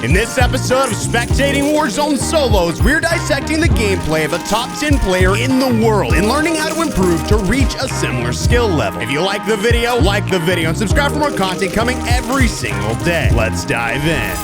In this episode of Spectating Warzone Solos, we're dissecting the gameplay of a top 10 player in the world and learning how to improve to reach a similar skill level. If you like the video, and subscribe for more content coming every single day. Let's dive in.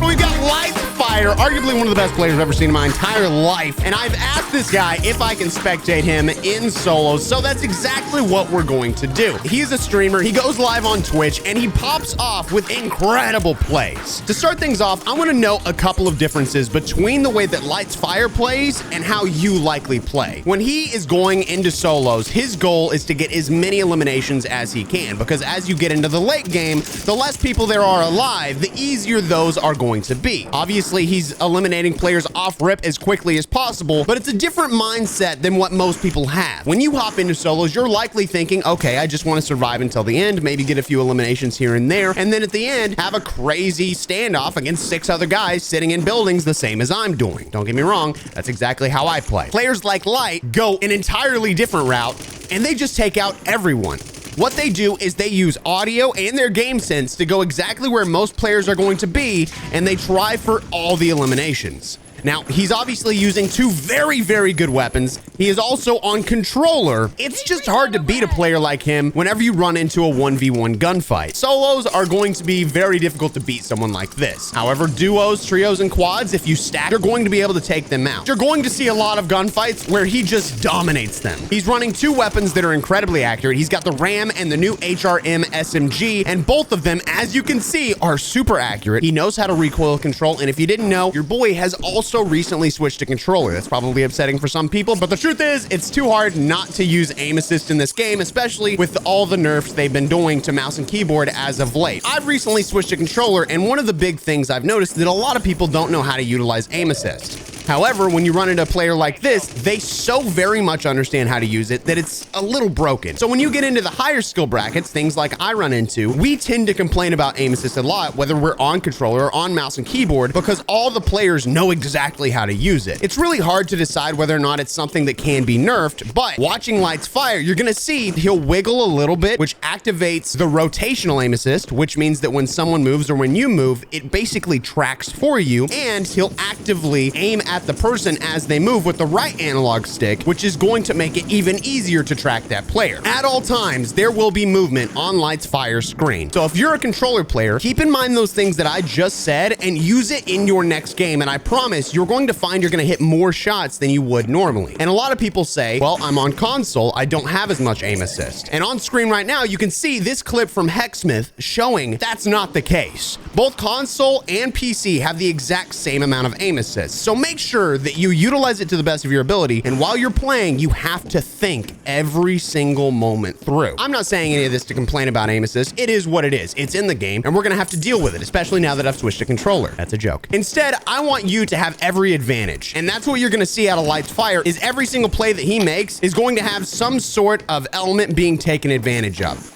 We've got Lights Fire, arguably one of the best players I've ever seen in my entire life, and I've asked this guy if I can spectate him in solos, so that's exactly what we're going to do. He's a streamer, he goes live on Twitch, and he pops off with incredible plays. To start things off, I want to know a couple of differences between the way that Lights Fire plays and how you likely play. When he is going into solos, his goal is to get as many eliminations as he can, because as you get into the late game, the less people there are alive, the easier those are going to be. Obviously, he's eliminating players off rip as quickly as possible, but it's a different mindset than what most people have. When you hop into solos, you're likely thinking, okay, I just want to survive until the end, maybe get a few eliminations here and there, and then at the end, have a crazy standoff against 6 other guys sitting in buildings the same as I'm doing. Don't get me wrong, that's exactly how I play. Players like Light go an entirely different route, and they just take out everyone. What they do is they use audio and their game sense to go exactly where most players are going to be, and they try for all the eliminations. Now, he's obviously using 2 very, very good weapons. He is also on controller. It's just hard to beat a player like him whenever you run into a 1v1 gunfight. Solos are going to be very difficult to beat someone like this. However, duos, trios, and quads, if you stack, you're going to be able to take them out. You're going to see a lot of gunfights where he just dominates them. He's running 2 weapons that are incredibly accurate. He's got the RAM and the new HRM SMG, and both of them, as you can see, are super accurate. He knows how to recoil control, and if you didn't know, your boy has also recently switched to controller. That's probably upsetting for some people, but the truth is, it's too hard not to use aim assist in this game, especially with all the nerfs they've been doing to mouse and keyboard as of late. I've recently switched to controller, and one of the big things I've noticed that a lot of people don't know how to utilize aim assist. However, when you run into a player like this, they so very much understand how to use it that it's a little broken. So when you get into the higher skill brackets, things like I run into, we tend to complain about aim assist a lot, whether we're on controller or on mouse and keyboard, because all the players know exactly how to use it. It's really hard to decide whether or not it's something that can be nerfed, but watching Lights Fire, you're gonna see he'll wiggle a little bit, which activates the rotational aim assist, which means that when someone moves or when you move, it basically tracks for you, and he'll actively aim at the person as they move with the right analog stick, which is going to make it even easier to track that player. At all times, there will be movement on Lights Fire screen. So if you're a controller player, keep in mind those things that I just said and use it in your next game, and I promise you're going to find you're going to hit more shots than you would normally. And a lot of people say, well, I'm on console, I don't have as much aim assist. And on screen right now, you can see this clip from Hexsmith showing that's not the case. Both console and PC have the exact same amount of aim assist. So make sure that you utilize it to the best of your ability, and while you're playing, you have to think every single moment through. I'm not saying any of this to complain about aim assist. It is what it is. It's in the game, and we're gonna have to deal with it, especially now that I've switched to controller. That's a joke. Instead, I want you to have every advantage, and that's what you're gonna see out of Lights Fire, is every single play that he makes is going to have some sort of element being taken advantage of.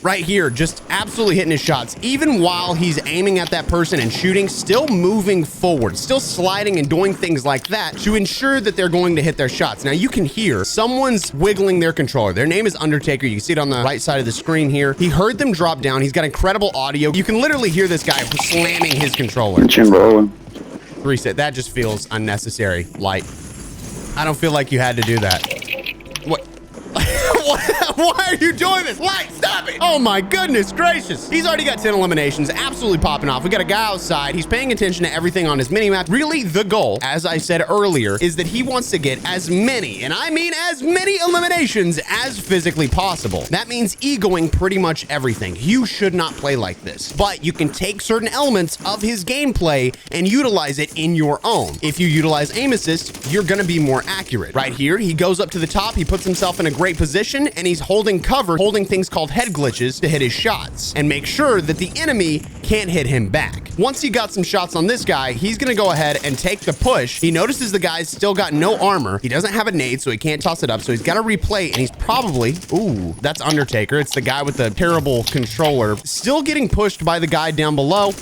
Right here, just absolutely hitting his shots, even while he's aiming at that person and shooting, still moving forward, still sliding and doing things like that to ensure that they're going to hit their shots. Now you can hear someone's wiggling their controller. Their name is Undertaker. You can see it on the right side of the screen here. He heard them drop down. He's got incredible audio. You can literally hear this guy slamming his controller. Reset. That just feels unnecessary. Light. I don't feel like you had to do that. What? Why are you doing this? Light, stop it! Oh my goodness gracious. He's already got 10 eliminations, absolutely popping off. We got a guy outside. He's paying attention to everything on his minimap. Really, the goal, as I said earlier, is that he wants to get as many, and I mean as many eliminations as physically possible. That means egoing pretty much everything. You should not play like this, but you can take certain elements of his gameplay and utilize it in your own. If you utilize aim assist, you're gonna be more accurate. Right here, he goes up to the top, he puts himself in a great position, and he's holding cover, holding things called head glitches to hit his shots and make sure that the enemy can't hit him back. Once he got some shots on this guy, he's gonna go ahead and take the push. He notices the guy's still got no armor. He doesn't have a nade, so he can't toss it up. So he's got to replay, and he's probably, ooh, that's Undertaker. It's the guy with the terrible controller. Still getting pushed by the guy down below.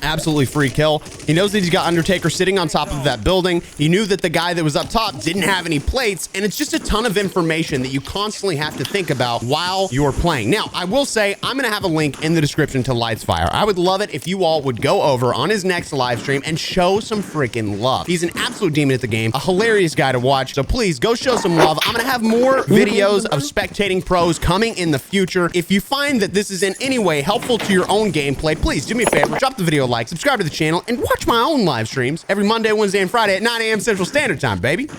Absolutely free kill. He knows that he's got Undertaker sitting on top of that building. He knew that the guy that was up top didn't have any plates, and it's just a ton of information that you constantly have to think about while you're playing. Now, I will say I'm going to have a link in the description to Lightsfire. I would love it if you all would go over on his next live stream and show some freaking love. He's an absolute demon at the game, a hilarious guy to watch, so please go show some love. I'm going to have more videos of spectating pros coming in the future. If you find that this is in any way helpful to your own gameplay, please do me a favor, drop the video a like, subscribe to the channel, and watch my own live streams every Monday, Wednesday, and Friday at 9 a.m. Central Standard Time, baby.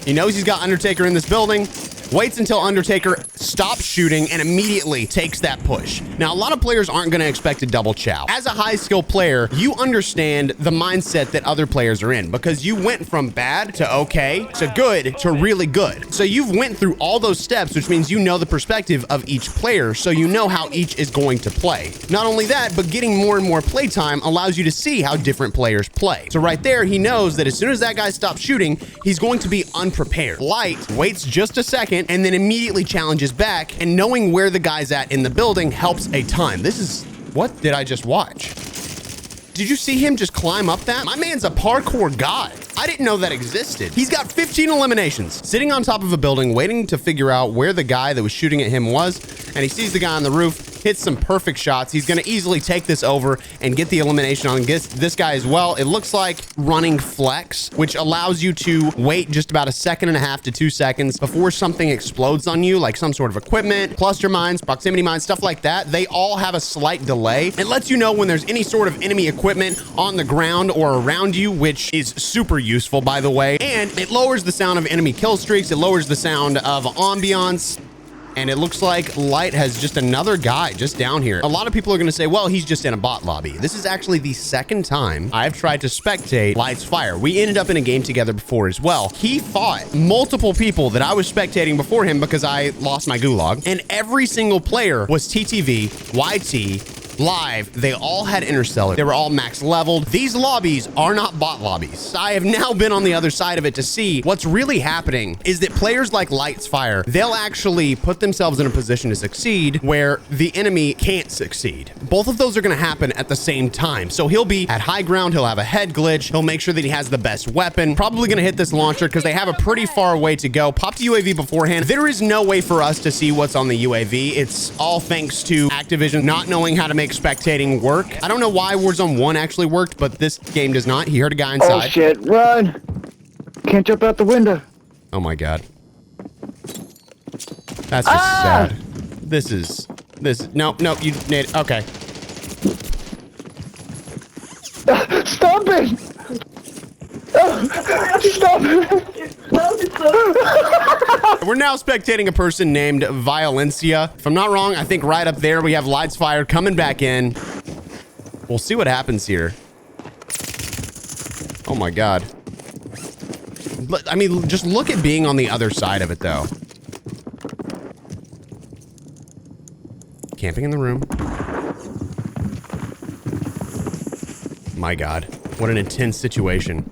He knows he's got Undertaker in this building. Waits until Undertaker stops shooting and immediately takes that push. Now, a lot of players aren't going to expect a double chow. As a high skill player, you understand the mindset that other players are in because you went from bad to okay to good to really good. So you've went through all those steps, which means you know the perspective of each player, so you know how each is going to play. Not only that, but getting more and more playtime allows you to see how different players play. So right there, he knows that as soon as that guy stops shooting, he's going to be unprepared. Light waits just a second and then immediately challenges back, and knowing where the guy's at in the building helps a ton. This is, what did I just watch? Did you see him just climb up that? My man's a parkour god. I didn't know that existed. He's got 15 eliminations, sitting on top of a building, waiting to figure out where the guy that was shooting at him was, and he sees the guy on the roof, hits some perfect shots. He's gonna easily take this over and get the elimination on this guy as well. It looks like running flex, which allows you to wait just about 1.5 seconds to 2 seconds before something explodes on you, like some sort of equipment, cluster mines, proximity mines, stuff like that. They all have a slight delay. It lets you know when there's any sort of enemy equipment on the ground or around you, which is super useful, by the way. And it lowers the sound of enemy kill streaks. It lowers the sound of ambiance. And it looks like Light has just another guy just down here. A lot of people are going to say, well, he's just in a bot lobby. This is actually the second time I've tried to spectate Lightsfire. We ended up in a game together before as well. He fought multiple people that I was spectating before him because I lost my gulag. And every single player was TTV, YT, live. They all had interstellar. They were all max leveled. These lobbies are not bot lobbies. I have now been on the other side of it to see what's really happening is that players like Lightsfire, they'll actually put themselves in a position to succeed where the enemy can't succeed. Both of those are going to happen at the same time. So he'll be at high ground. He'll have a head glitch. He'll make sure that he has the best weapon. Probably going to hit this launcher because they have a pretty far way to go. Pop the UAV beforehand. There is no way for us to see what's on the UAV. It's all thanks to Activision not knowing how to make spectating work. I don't know why Warzone 1 actually worked, but this game does not. He heard a guy inside. Oh shit, run! Can't jump out the window. Oh my god. That's just sad. No, you need it. Okay. Stop it! Stop it! We're now spectating a person named Violencia. If I'm not wrong, I think right up there we have Lightsfire coming back in. We'll see what happens here. Oh my god. I mean, just look at being on the other side of it though. Camping in the room. My god. What an intense situation.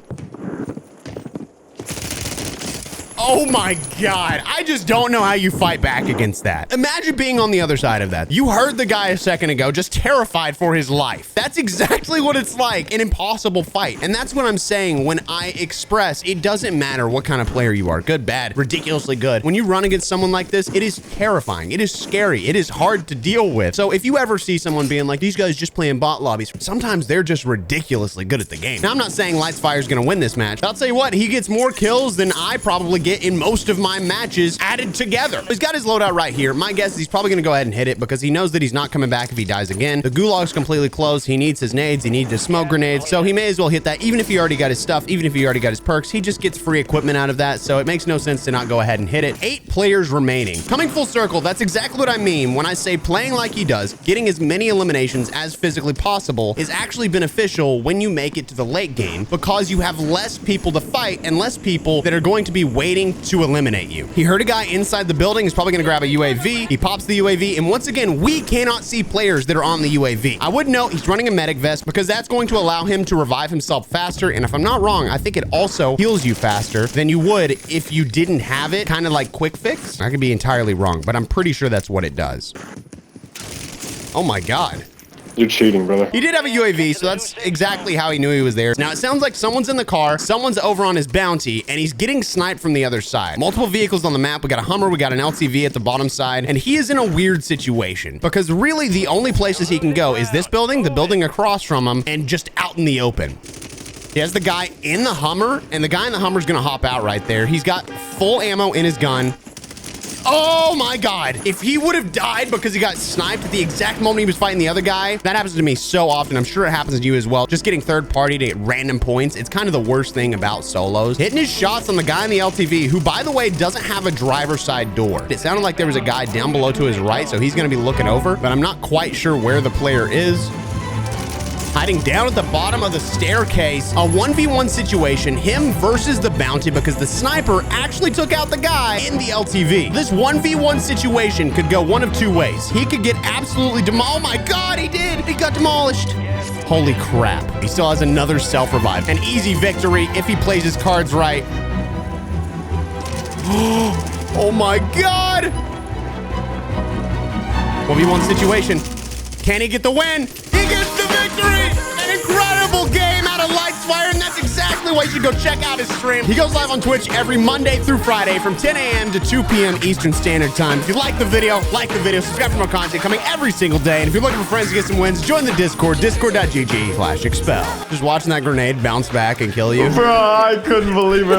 Oh my god. I just don't know how you fight back against that. Imagine being on the other side of that. You heard the guy a second ago, just terrified for his life. That's exactly what it's like, an impossible fight. And that's what I'm saying when I express it doesn't matter what kind of player you are, good, bad, ridiculously good. When you run against someone like this, it is terrifying. It is scary. It is hard to deal with. So if you ever see someone being like, these guys just playing bot lobbies, sometimes they're just ridiculously good at the game. Now, I'm not saying Lightsfire is going to win this match. I'll tell you what, he gets more kills than I probably get in most of my matches added together. He's got his loadout right here. My guess is he's probably going to go ahead and hit it because he knows that he's not coming back if he dies again. The gulag's completely closed. He needs his nades. He needs his smoke grenades. So he may as well hit that. Even if he already got his stuff, even if he already got his perks, he just gets free equipment out of that. So it makes no sense to not go ahead and hit it. 8 players remaining. Coming full circle, that's exactly what I mean when I say playing like he does, getting as many eliminations as physically possible is actually beneficial when you make it to the late game because you have less people to fight and less people that are going to be waiting to eliminate you. He heard a guy inside the building. He's probably going to grab a UAV. He pops the UAV. And once again, we cannot see players that are on the UAV. I would note he's running a medic vest because that's going to allow him to revive himself faster. And if I'm not wrong, I think it also heals you faster than you would if you didn't have it, kind of like quick fix. I could be entirely wrong, but I'm pretty sure that's what it does. Oh my God. You're cheating, brother. He did have a UAV, so that's exactly how he knew he was there. Now, it sounds like someone's in the car, someone's over on his bounty, and he's getting sniped from the other side. Multiple vehicles on the map. We got a Hummer, we got an LTV at the bottom side, and he is in a weird situation because really the only places he can go is this building, the building across from him, and just out in the open. He has the guy in the Hummer, and the guy in the Hummer is going to hop out right there. He's got full ammo in his gun. Oh my God. If he would have died because he got sniped at the exact moment he was fighting the other guy, that happens to me so often. I'm sure it happens to you as well. Just getting third party to get random points. It's kind of the worst thing about solos. Hitting his shots on the guy in the LTV, who by the way, doesn't have a driver's side door. It sounded like there was a guy down below to his right, so he's going to be looking over, but I'm not quite sure where the player is. Hiding down at the bottom of the staircase. A 1v1 situation, him versus the bounty, because the sniper actually took out the guy in the LTV. This 1v1 situation could go one of two ways. He could get absolutely demolished. Oh my God, he did. He got demolished. Holy crap. He still has another self-revive. An easy victory if he plays his cards right. Oh my God. 1v1 situation. Can he get the win? He gets the victory! An incredible game out of Lightsfire, and that's exactly why you should go check out his stream. He goes live on Twitch every Monday through Friday from 10 a.m. to 2 p.m. Eastern Standard Time. If you like the video, subscribe for more content coming every single day. And if you're looking for friends to get some wins, join the Discord, discord.gg/expel. Just watching that grenade bounce back and kill you. Bro, I couldn't believe it.